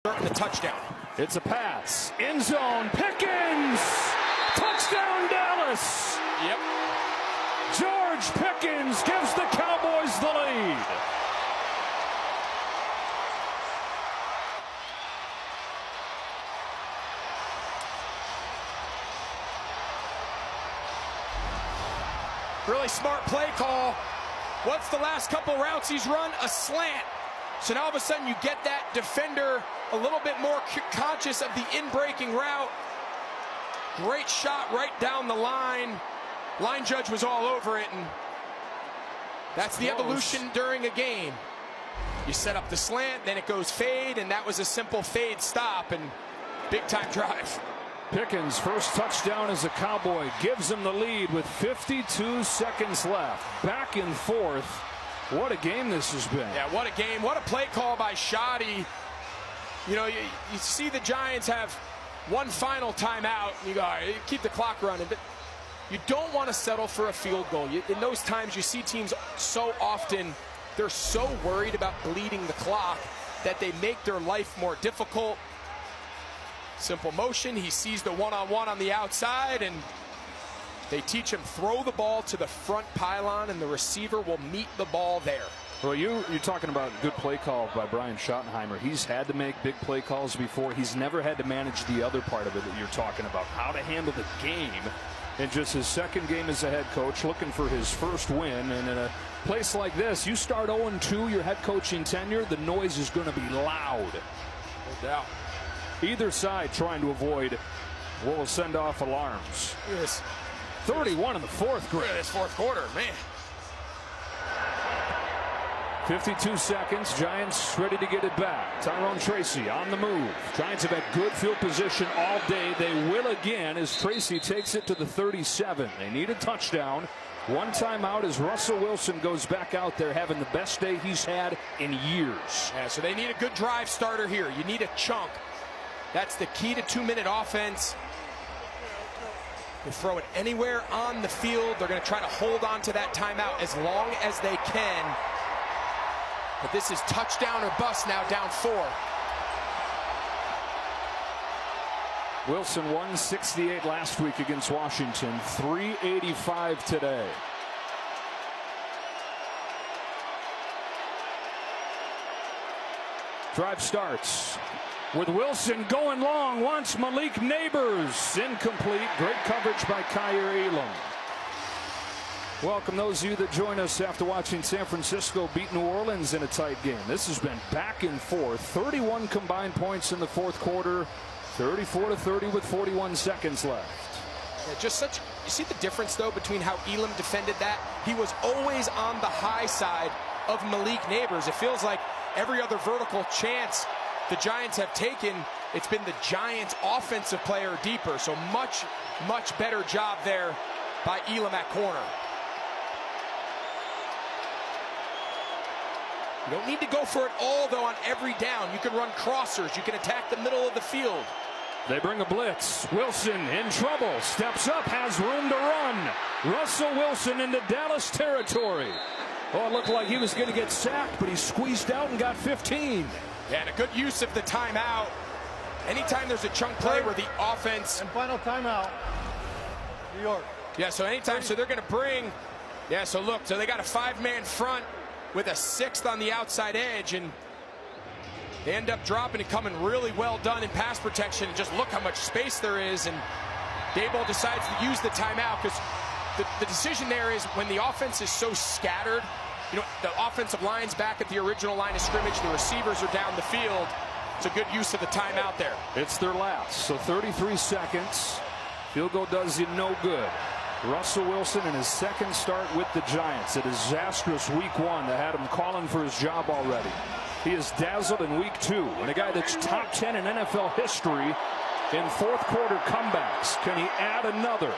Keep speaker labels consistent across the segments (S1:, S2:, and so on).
S1: The touchdown.
S2: It's a pass. End zone. Pickens. Touchdown Dallas.
S1: Yep.
S2: George Pickens gives the Cowboys the lead.
S1: Really smart play call. What's the last couple routes he's run? A slant. So now all of a sudden you get that defender a little bit more conscious of the in-breaking route. Great shot right down the line. Line judge was all over it, and that's the evolution during a game. You set up the slant, then it goes fade, and that was a simple fade stop and big-time drive.
S2: Pickens' first touchdown as a Cowboy gives him the lead with 52 seconds left. Back and forth. What a game this has been.
S1: Yeah, what a game. What a play call by Shoddy. You know, you see the Giants have one final timeout. You go, all right, keep the clock running. But you don't want to settle for a field goal. In those times, you see teams so often, they're so worried about bleeding the clock that they make their life more difficult. Simple motion. He sees the one-on-one on the outside, and they teach him throw the ball to the front pylon, and the receiver will meet the ball there.
S2: Well, you're talking about good play call by Brian Schottenheimer. He's had to make big play calls before. He's never had to manage the other part of it that you're talking about, how to handle the game. In just his second game as a head coach, looking for his first win. And in a place like this, you start 0-2 your head coaching tenure, the noise is going to be loud.
S1: No doubt.
S2: Either side trying to avoid what will send off alarms.
S1: Yes.
S2: 31 in the fourth quarter.
S1: Look at this fourth quarter, man.
S2: 52 seconds. Giants ready to get it back. Tyrone Tracy on the move. Giants have had good field position all day. They will again as Tracy takes it to the 37. They need a touchdown. One timeout as Russell Wilson goes back out there having the best day he's had in years.
S1: Yeah, so they need a good drive starter here. You need a chunk. That's the key to 2-minute offense. They throw it anywhere on the field. They're going to try to hold on to that timeout as long as they can. But this is touchdown or bust now, down 4.
S2: Wilson 168 last week against Washington, 385 today. Drive starts with Wilson going long, wants Malik Neighbors. Incomplete. Great coverage by Kaiir Elam. Welcome those of you that join us after watching San Francisco beat New Orleans in a tight game. This has been back and forth. 31 combined points in the fourth quarter. 34-30 with 41 seconds left.
S1: Yeah, just such. You see the difference though between how Elam defended that? He was always on the high side of Malik Neighbors. It feels like every other vertical chance the Giants have taken, it's been the Giants' offensive player deeper. So much better job there by Elam at corner. You don't need to go for it all, though, on every down. You can run crossers. You can attack the middle of the field.
S2: They bring a blitz. Wilson in trouble. Steps up, has room to run. Russell Wilson into Dallas territory. Oh, it looked like he was going to get sacked, but he squeezed out and got 15.
S1: Yeah, and a good use of the timeout. Anytime there's a chunk play where the offense...
S3: And final timeout, New York.
S1: Yeah, so anytime, so they're going to bring... Yeah, so look, so they got a 5-man front with a 6th on the outside edge, and they end up dropping and coming really well done in pass protection. Just look how much space there is, and Daboll decides to use the timeout because the decision there is when the offense is so scattered, you know, the offensive line's back at the original line of scrimmage, the receivers are down the field. It's a good use of the timeout there.
S2: It's their last, so 33 seconds. Field goal does you no good. Russell Wilson in his second start with the Giants. A disastrous week 1 that had him calling for his job already. He is dazzled in week 2. And a guy that's top 10 in NFL history in fourth quarter comebacks. Can he add another?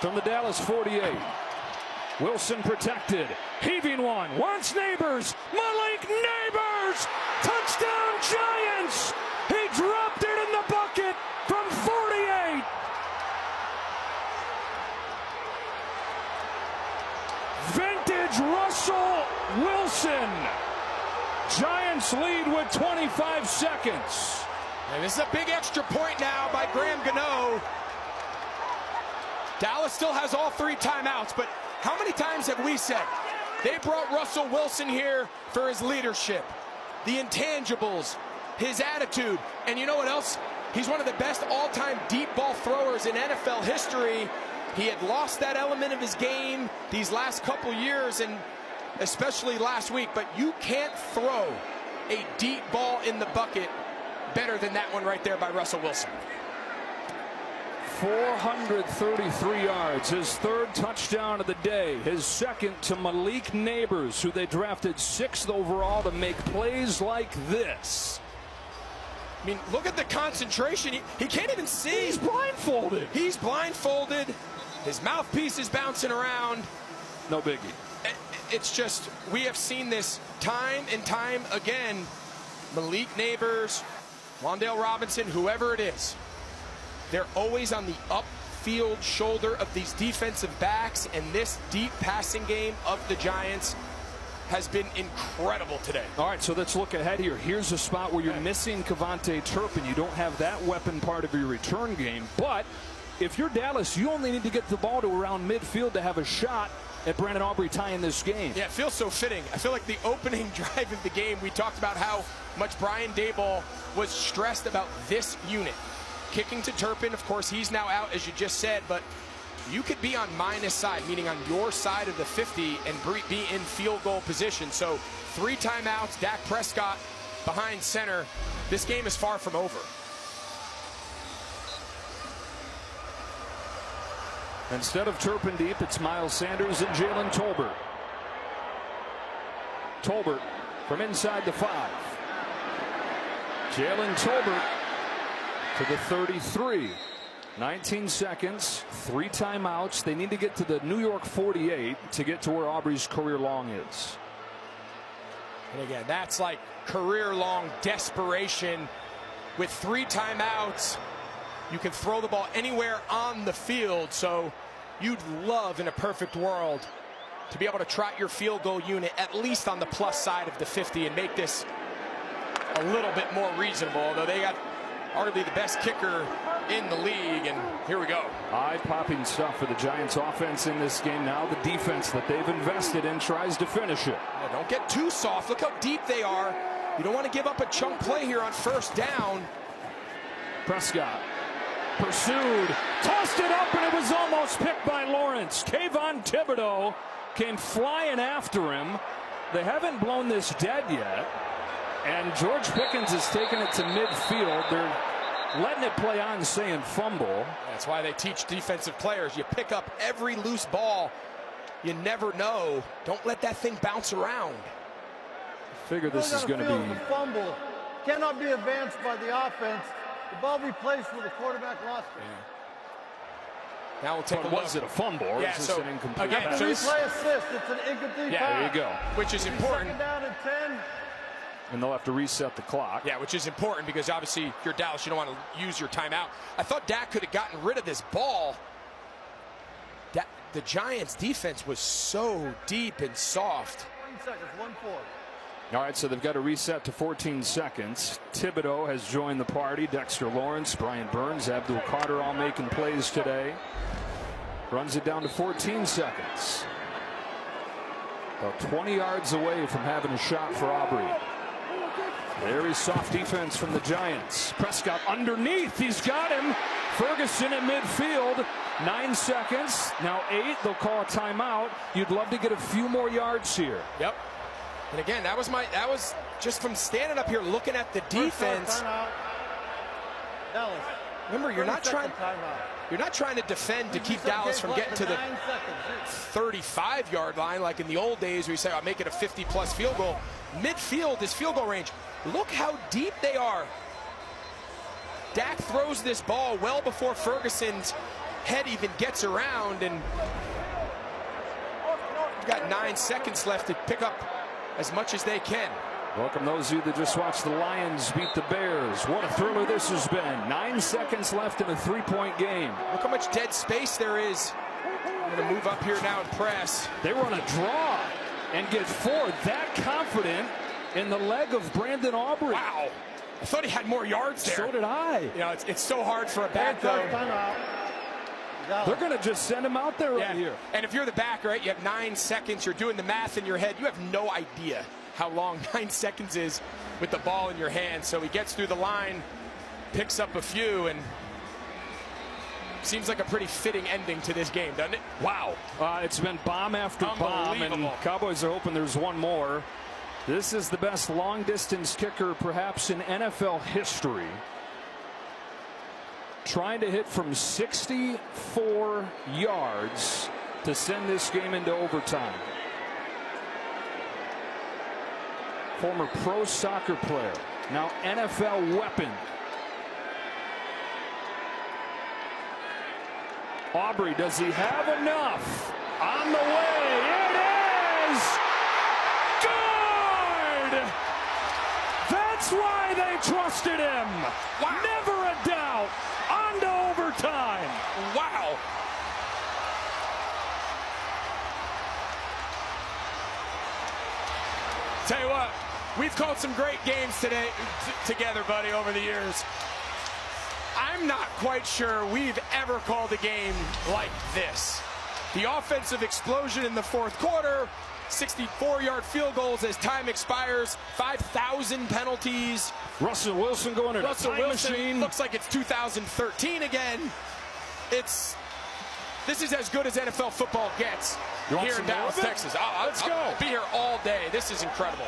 S2: From the Dallas 48. Wilson protected, heaving one, wants Neighbors, Malik Neighbors, touchdown Giants! He dropped it in the bucket from 48. Vintage Russell Wilson. Giants lead with 25 seconds.
S1: And this is a big extra point now by Graham Gano. Dallas still has all 3 timeouts, but how many times have we said they brought Russell Wilson here for his leadership, the intangibles, his attitude, and you know what else? He's one of the best all-time deep ball throwers in NFL history. He had lost that element of his game these last couple years, and especially last week, but you can't throw a deep ball in the bucket better than that one right there by Russell Wilson.
S2: 433 yards, his 3rd touchdown of the day, his 2nd to Malik Neighbors, who they drafted 6th overall to make plays like this.
S1: I mean, look at the concentration. He can't even see.
S2: He's blindfolded.
S1: He's blindfolded. His mouthpiece is bouncing around.
S2: No biggie.
S1: It's just, we have seen this time and time again. Malik Neighbors, Wan'Dale Robinson, whoever it is, they're always on the upfield shoulder of these defensive backs, and this deep passing game of the Giants has been incredible today.
S2: All right, so let's look ahead here. Here's a spot where you're missing KaVontae Turpin. You don't have that weapon part of your return game, but if you're Dallas, you only need to get the ball to around midfield to have a shot at Brandon Aubrey tying this game.
S1: Yeah, it feels so fitting. I feel like the opening drive of the game, we talked about how much Brian Daboll was stressed about this unit. Kicking to Turpin, of course, he's now out, as you just said, but you could be on minus side, meaning on your side of the 50, and be in field goal position. So 3 timeouts, Dak Prescott behind center. This game is far from over.
S2: Instead of Turpin deep, it's Miles Sanders and Jalen Tolbert. Tolbert from inside the 5. Jalen Tolbert to the 33. 19 seconds, 3 timeouts. They need to get to the New York 48 to get to where Aubrey's career long is.
S1: And again, that's like career long desperation. With 3 timeouts, you can throw the ball anywhere on the field. So you'd love, in a perfect world, to be able to trot your field goal unit at least on the plus side of the 50 and make this a little bit more reasonable, although they got arguably the best kicker in the league, and here we go.
S2: Eye-popping stuff for the Giants offense in this game. Now the defense that they've invested in tries to finish it.
S1: Yeah, don't get too soft. Look how deep they are. You don't want to give up a chunk play here on 1st down.
S2: Prescott pursued, tossed it up, and it was almost picked by Lawrence. Kayvon Thibodeau came flying after him. They haven't blown this dead yet, and George Pickens is taking it to midfield. They're letting it play on, saying fumble.
S1: That's why they teach defensive players. You pick up every loose ball. You never know. Don't let that thing bounce around.
S2: Figure this is going to be.
S3: The fumble cannot be advanced by the offense. The ball be placed where the quarterback lost it.
S1: Yeah. Now we'll take
S2: But
S1: a look.
S2: was it a fumble or
S1: Yeah,
S2: is this
S1: so,
S2: an incomplete
S1: again,
S2: pass?
S1: so
S3: Replay assist. It's an incomplete
S1: Yeah,
S3: pass.
S2: There you go.
S1: Which is important.
S3: 2nd down and 10.
S2: And they'll have to reset the clock.
S1: Yeah, which is important because obviously you're Dallas, you don't want to use your timeout. I thought Dak could have gotten rid of this ball. The Giants defense was so deep and soft.
S3: 20 seconds, 1-4.
S2: All right, so they've got to reset to 14 seconds. Thibodeau has joined the party. Dexter Lawrence, Brian Burns, Abdul Carter all making plays today. Runs it down to 14 seconds. About 20 yards away from having a shot for Aubrey. Very soft defense from the Giants. Prescott underneath. He's got him. Ferguson in midfield. 9 seconds. Now 8. They'll call a timeout. You'd love to get a few more yards here.
S1: Yep. And again, that was just from standing up here looking at the defense.
S3: Timeout. Dallas.
S1: Remember, you're not trying to defend to keep Dallas from getting to the 35-yard line like in the old days where you say, I'll make it a 50-plus field goal. Midfield is field goal range. Look how deep they are. Dak throws this ball well before Ferguson's head even gets around, and you've got 9 seconds left to pick up as much as they can.
S2: Welcome those of you that just watched the Lions beat the Bears. What a thriller this has been. 9 seconds left in a 3-point game.
S1: Look how much dead space there is Going to move up here now and press.
S2: They run a draw and get 4. That confident in the leg of Brandon Aubrey.
S1: Wow. I thought he had more yards there.
S2: So did I.
S1: You know, it's so hard for a back, though.
S2: They're going to just send him out there right here.
S1: And if you're the back, right, you have 9 seconds. You're doing the math in your head. You have no idea how long 9 seconds is with the ball in your hand. So he gets through the line, picks up a few, and seems like a pretty fitting ending to this game, doesn't it?
S2: Wow. It's been bomb after bomb, and Cowboys are hoping there's one more. This is the best long-distance kicker perhaps in NFL history. Trying to hit from 64 yards to send this game into overtime. Former pro soccer player, now NFL weapon. Aubrey, does he have enough? On the way, it is! Good! That's why they trusted him.
S1: Wow.
S2: Never a doubt. On to overtime.
S1: Wow. Tell you what, we've called some great games today together, buddy, over the years. I'm not quite sure we've ever called a game like this. The offensive explosion in the fourth quarter, 64-yard field goals as time expires, 5,000 penalties.
S2: Russell Wilson going to
S1: Russell
S2: time
S1: Wilson
S2: machine.
S1: looks like it's 2013 again. This is as good as NFL football gets here in Dallas, Texas.
S2: Let's go.
S1: I'll be here all day. This is incredible.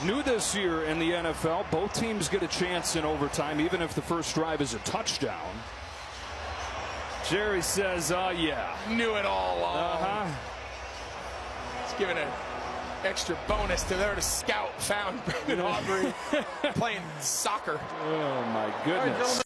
S2: New this year in the NFL, both teams get a chance in overtime, even if the first drive is a touchdown. Jerry says, yeah.
S1: Knew it all along. It's giving an extra bonus to there to scout found Brandon Aubrey playing soccer.
S2: Oh, my goodness.